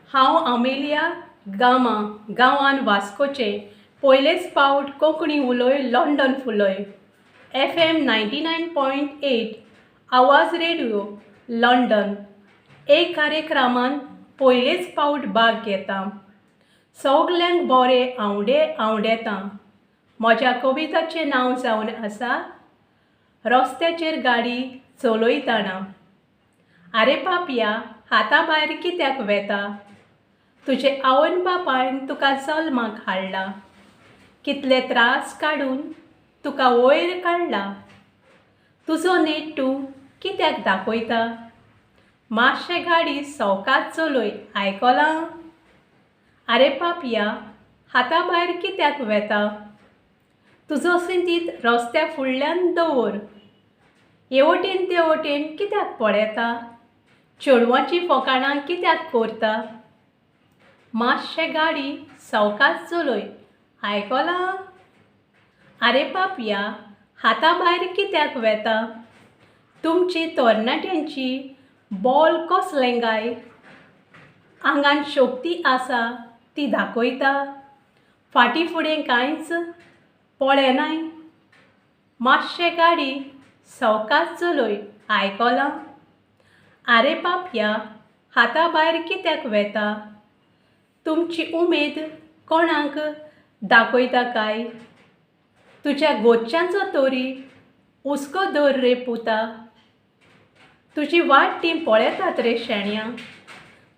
हांव Amelia gamma गांवान वास्कोचे पयलेच पावट कोंकणी उलोय लंडन फुलोय FM 99.8 आवाज रेडिओ लंडन एक कार्यक्रमान पयलेच पावट भाग घेता। सगल्यांक बरें आवडेता। म्हज्या कविताचें नांव जावन आसा रस्त्याचेर गाडी चलयताना। आरे पापया हाता भायर कित्याक वेता? तुजे आवय बापायन तुका जल्माक हाडला, कितले त्रास काडून तुका वयर काडला। तुजो नेटू कित्याक दाखयता? मातशें गाडी सवकास चलय आयकलां? आरे पापया हाता भायर कित्याक वेता? तुजो सिंतीत रस्त्या फुडल्यान दवर, हे वटेन ते वटेन कित्याक पळयता? चेडवांची फकाणां कित्याक करता? मातशें गाडी सवकास चलय आयकलां? आरे पापया हाता भायर कित्याक वेता? तुमची तरणाट्यांची बॉल कसलें गाय? आंगान शक्ती आसा ती दाखयता, फाटीं फुडें कांयच पळयनाय। मातशें गाडी सवकास चलय आयकलां? आरे पापया हाता भायर कित्याक वेता? तुमची उमेद कोणाक दाखयता काय? तुज्या गोच्च्यांचो तरी हुस्को धर रे पुता। तुजी वाट ती पळयतात रे शेण्या।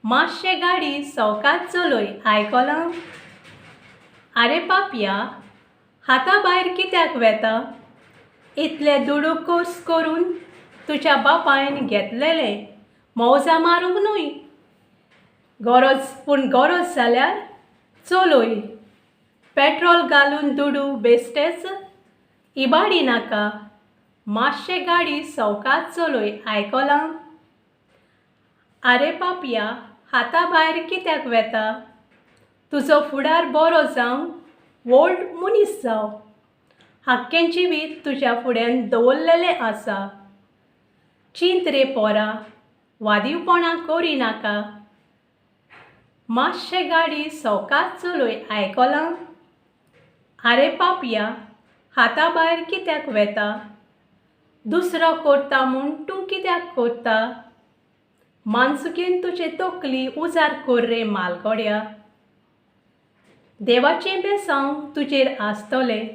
मातशें गाडी सवकास चलय आयकलां? आरे पापया हाता भायर कित्याक वेता? इतले दुडू कोर्स करून तुज्या बापायन घेतलेले मौजा मारूंक न्हय। गरज जाल्यार चलय। पेट्रोल घालून दुडू बेश्टेच इबाडी नाका। मातशें गाडी सवकास चलय आयकलां? आरे पापया हाता भायर कित्याक वेता? तुजो फुडार बरो जावं, व्हड मनीस जावं, हाक्कें जिवीत तुज्या फुड्यान दवरलेलें आसा। चिंत रे पोरा, वादीवपणां करिनाका। मातशें गाडी सवकास चलय आयकलां? आरे पापया हाता भायर कित्याक वेता? दुसरो करता म्हूण तूं कित्याक करता? मानसुकेन तुजे तकली उजार कर रे मालगड्या। देवाचें बेसांव तुजेर आसतलें,